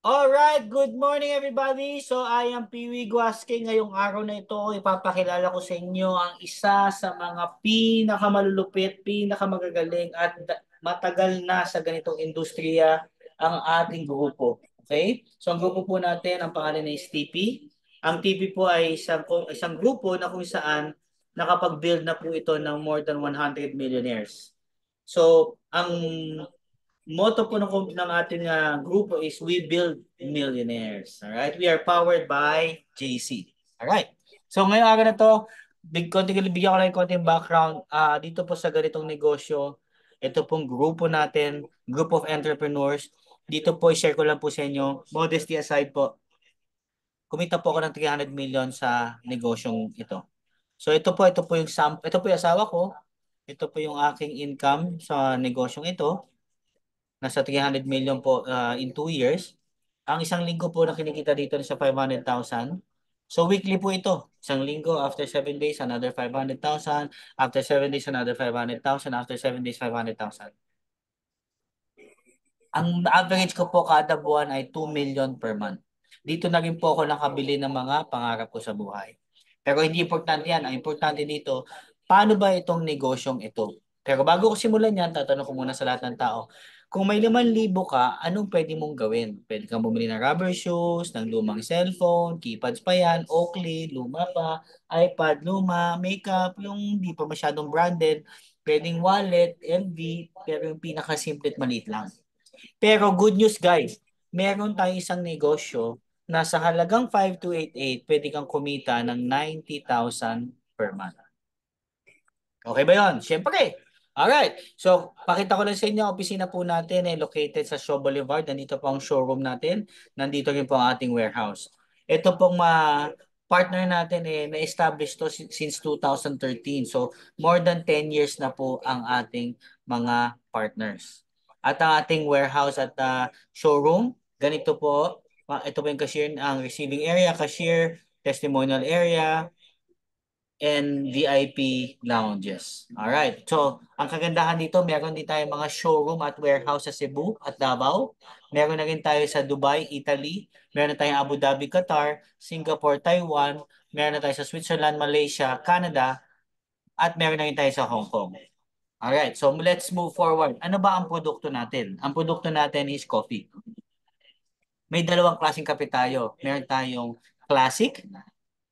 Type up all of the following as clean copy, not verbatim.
Alright, good morning everybody. So I am Piwi Guasque. Ngayong araw na ito, ipapakilala ko sa inyo ang isa sa mga pinakamalulupit, pinakamagagaling at matagal na sa ganitong industriya ang ating grupo. Okay? So ang grupo po natin, ang pangalan ay TP. Ang TP po ay isang grupo na kung saan nakapag-build na po ito ng more than 100 millionaires. So, ang motto po ng ating grupo is We Build Millionaires. Alright? We are powered by JC. Alright? So ngayong araw na to, bigyan ko lang konting background. Dito po sa ganitong negosyo, ito pong grupo natin, group of entrepreneurs. Dito po, share ko lang po sa inyo, modesty aside po, kumita po ako ng 300 million sa negosyong ito. So ito po yung asawa ko. Ito po yung aking income sa negosyong ito. Nasa 300 million po in 2 years. Ang isang linggo po na kinikita dito sa 500,000. So weekly po ito. Isang linggo, after 7 days, another 500,000. After 7 days, another 500,000. After 7 days, 500,000. Ang average ko po kada buwan ay 2 million per month. Dito na rin po ako nakabili ng mga pangarap ko sa buhay. Pero hindi importante yan. Ang importante dito, paano ba itong negosyong ito? Pero bago ko simulan yan, tatanong ko muna sa lahat ng tao. Kung may 5,000 ka, anong pwede mong gawin? Pwede kang bumili ng rubber shoes, ng lumang cellphone, keypads pa yan, Oakley, luma pa, iPad, luma, makeup, yung hindi pa masyadong branded, pwedeng wallet, MV, pero yung pinakasimple at maliit lang. Pero good news guys, meron tayong isang negosyo na sa halagang 5288, pwede kang kumita ng 90,000 per month. Okay ba yun? Siyempre. Alright. So, pakita ko lang sa inyo, ang opisina po natin ay located sa Shaw Boulevard. Nandito po ang showroom natin. Nandito rin po ang ating warehouse. Ito pong partner natin na-establish to since 2013. So, more than 10 years na po ang ating mga partners. At ang ating warehouse at showroom, ganito po. Ito po yung cashier, ang receiving area, cashier, testimonial area, and VIP lounges. Alright. So, ang kagandahan dito, meron din tayong mga showroom at warehouse sa Cebu at Davao. Meron na rin tayo sa Dubai, Italy. Meron na tayong Abu Dhabi, Qatar, Singapore, Taiwan. Meron na tayo sa Switzerland, Malaysia, Canada. At meron na rin tayo sa Hong Kong. Alright. So, let's move forward. Ano ba ang produkto natin? Ang produkto natin is coffee. May dalawang klaseng kape tayo. Meron tayong classic,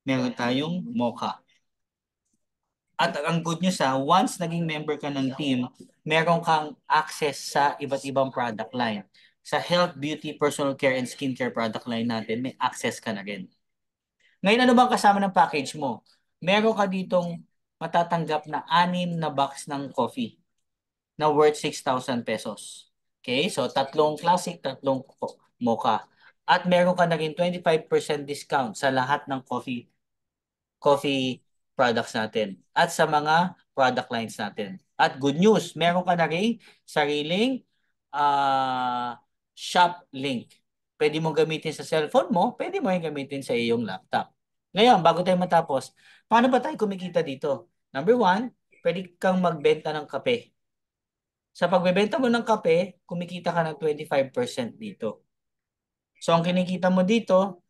meron tayong mocha. At ang good news once naging member ka ng team, meron kang access sa iba't ibang product line. Sa health, beauty, personal care, and skincare product line natin, may access ka na rin. Ngayon, ano bang kasama ng package mo? Meron ka ditong matatanggap na 6 na box ng coffee na worth 6,000 pesos. Okay? So, tatlong classic, tatlong mocha. At meron ka na rin 25% discount sa lahat ng coffee products natin at sa mga product lines natin. At good news, meron ka na rin sariling shop link. Pwede mong gamitin sa cellphone mo, pwede mo rin gamitin sa iyong laptop. Ngayon, bago tayo matapos, paano ba tayo kumikita dito? Number one, pwede kang magbenta ng kape. Sa pagbebenta mo ng kape, kumikita ka ng 25% dito. So, ang kinikita mo dito,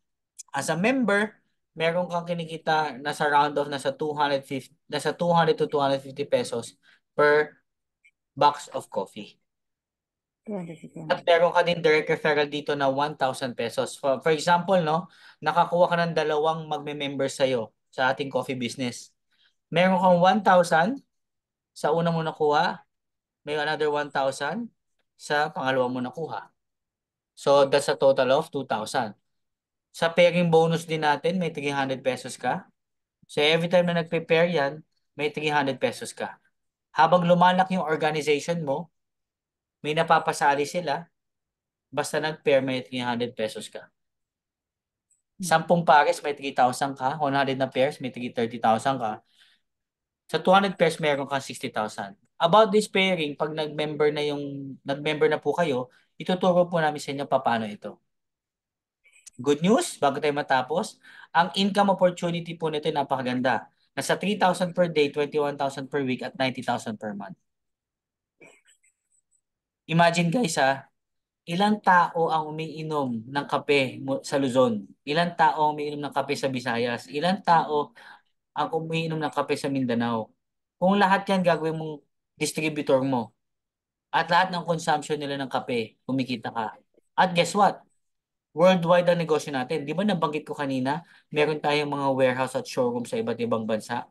as a member, meron kang kinikita nasa round of nasa 200 to 250 pesos per box of coffee. 250. At meron ka din direct referral dito na 1,000 pesos. For example, no, nakakuha ka ng dalawang magme-member sa'yo sa ating coffee business. Meron kang 1,000 sa una mo nakuha, may another 1,000 sa pangalawa mo nakuha. So, that's a total of 2,000. Sa pairing bonus din natin, may 300 pesos ka. So every time na nag-prepare yan, may 300 pesos ka. Habang lumalaki yung organization mo, may napapasali sila, basta nag-pair may 300 pesos ka. 10 pares may 3,000 ka, 100 na pairs may 30,000 ka. Sa 200 pairs meron kang 60,000. About this pairing, pag nag-member na po kayo, ituturo po namin sa inyo paano ito. Good news, bago tayo matapos, ang income opportunity po nito ay napakaganda. Nasa 3,000 per day, 21,000 per week, at 90,000 per month. Imagine guys Ilang tao ang umiinom ng kape sa Luzon? Ilang tao ang umiinom ng kape sa Visayas? Ilang tao ang umiinom ng kape sa Mindanao? Kung lahat yan gagawin mong distributor mo at lahat ng consumption nila ng kape, kumikita ka. At guess what? Worldwide ang negosyo natin. Di ba nabanggit ko kanina, meron tayong mga warehouse at showroom sa iba't ibang bansa.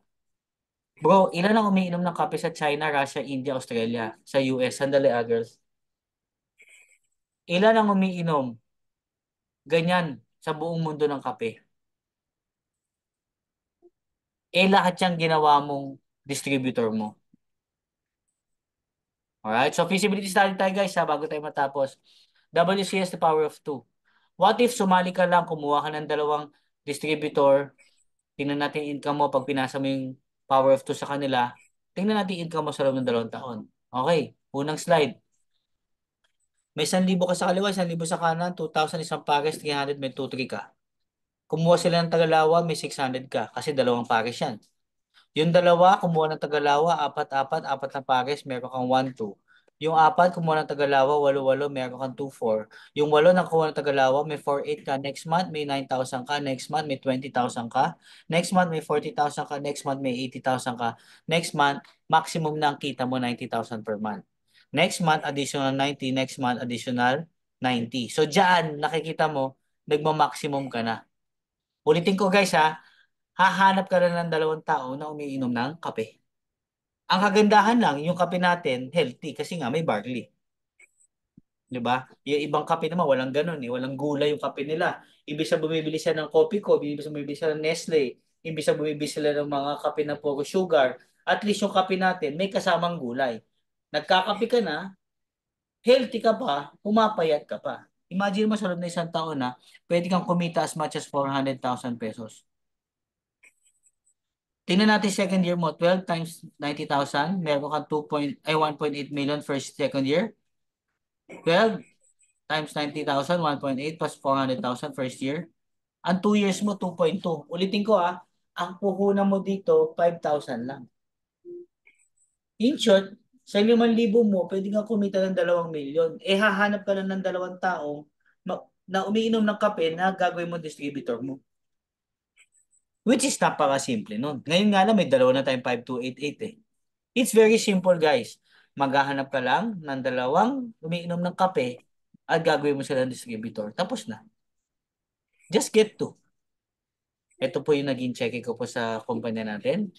Bro, ilan ang umiinom ng kape sa China, Russia, India, Australia, sa US? Sandali, girls. Ilan ang umiinom? Ganyan sa buong mundo ng kape. Lahat yung ginawa mong distributor mo. Alright? So, feasibility study tayo guys ha, bago tayo matapos. WCS the power of 2. What if sumali ka lang, kumuha ka ng dalawang distributor, tingnan natin income mo pag pinasa mo yung power of 2 sa kanila, tingnan natin income mo sa loob ng 2 taon. Okay, unang slide. May 1,000 ka sa kaliwa, 1,000 sa kanan, 2,000 isang pares, 300 may 2,3 ka. Kumuha sila ng Tagalawa, may 600 ka kasi dalawang pares yan. Yung dalawa, kumuha ng Tagalawa, apat-apat, apat na pares, meron kang 1-2. Yung apat, kumuha ng Tagalawa, walo-walo, meron kang 2-4. Yung walo, nakuha ng Tagalawa, may 4-8 ka. Next month, may 9,000 ka. Next month, may 20,000 ka. Next month, may 40,000 ka. Next month, may 80,000 ka. Next month, maximum na ang kita mo, 90,000 per month. Next month, additional 90. Next month, additional 90. So, dyan, nakikita mo, nagma-maximum ka na. Ulitin ko guys ha, hahanap ka na ng 2 tao na umiinom ng kape. Ang kagandahan lang, yung kape natin, healthy kasi nga may barley. 'Di ba? Yung ibang kape naman, walang ganun eh. Walang gulay yung kape nila. Ibig sa bumibili siya ng Coffee Co, ibig sa bumibili siya ng Nestle, ibig sa bumibili sila ng mga kape na puro sugar. At least yung kape natin, may kasamang gulay. Nagkakape ka na, healthy ka pa, pumapayat ka pa. Imagine mo sa loob ng 1 taon na, pwede kang kumita as much as 400,000 pesos. Tingnan natin second year mo, 12 times 90,000, meron kang 1.8 million first second year. 12 times 90,000, 1.8 plus 400,000 first year. Ang 2 years mo, 2.2. Ulitin ko ang puhunan mo dito, 5,000 lang. In short, sa 5,000 mo, pwede kang kumita ng 2 milyon. Hahanap ka lang ng 2 tao na umiinom ng kape na gagawin mo distributor mo. Which is napaka-simple nun. Ngayon nga lang, may dalawa na tayong 5,288 eh. It's very simple, guys. Maghahanap ka lang ng 2 umiinom ng kape at gagawin mo sila ng distributor. Tapos na. Just get to. Ito po yung naging check ko po sa kumpanya natin.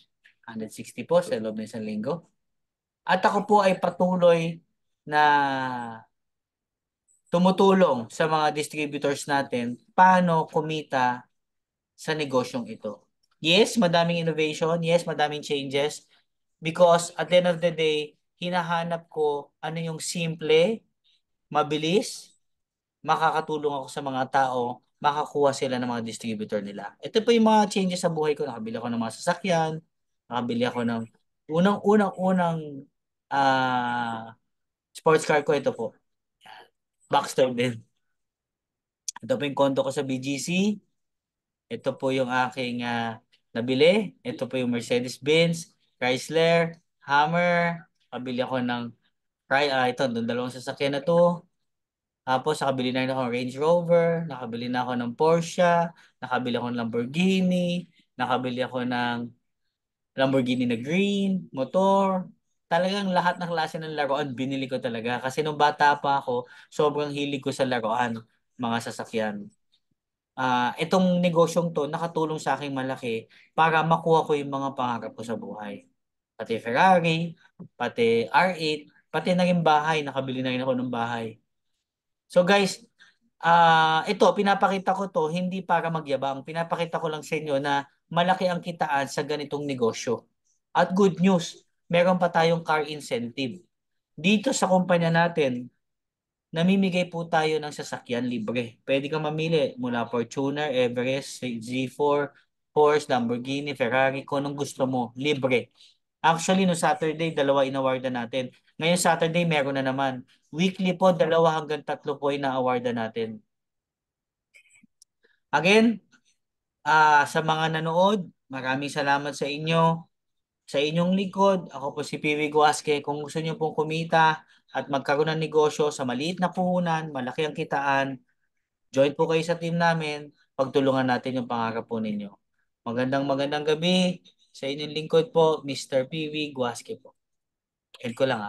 160 po sa loob ng 1 linggo. At ako po ay patuloy na tumutulong sa mga distributors natin paano kumita sa negosyong ito. Yes, madaming innovation. Yes, madaming changes. Because at the end of the day, hinahanap ko ano yung simple, mabilis, makakatulong ako sa mga tao, makakuha sila ng mga distributor nila. Ito po yung mga changes sa buhay ko. Nakabili ako ng mga sasakyan, nakabili ako ng unang-unang sports car ko. Ito po. Baxter din. Ito po yung kondo ko sa BGC. Ito po yung aking nabili. Ito po yung Mercedes-Benz, Chrysler, Hammer. Kabili ako ng ito, doon 2 sasakyan na to. Tapos nakabili na rin ako ng Range Rover, nakabili na ako ng Porsche, nakabili ako ng Lamborghini, nakabili ako ng Lamborghini na green, motor. Talagang lahat ng klase ng laruan binili ko talaga. Kasi nung bata pa ako, sobrang hilig ko sa laruan, mga sasakyan. Itong negosyong to nakatulong sa akin malaki para makuha ko yung mga pangarap ko sa buhay. Pati Ferrari, pati R8, pati na rin bahay, nakabili na rin ako ng bahay. So guys, ito, pinapakita ko to hindi para magyabang. Pinapakita ko lang sa inyo na malaki ang kitaan sa ganitong negosyo. At good news, meron pa tayong car incentive. Dito sa kumpanya natin, namimigay po tayo ng sasakyan libre. Pwede kang mamili mula Fortuner, Everest, Z4, Porsche, Lamborghini, Ferrari, kung anong gusto mo, libre. Actually, no Saturday, 2 inawardan natin. Ngayon Saturday, meron na naman. Weekly po, 2 hanggang 3 po ina-awardan natin. Again, sa mga nanood, maraming salamat sa inyo. Sa inyong likod, ako po si Piwi Guasque. Kung gusto niyo pong kumita at magkaroon ng negosyo sa maliit na puhunan, malaki ang kitaan, join po kayo sa team namin, pagtulungan natin yung pangarap po ninyo. Magandang gabi sa inyong lingkod po, Mr. PV Guasque po. End ko lang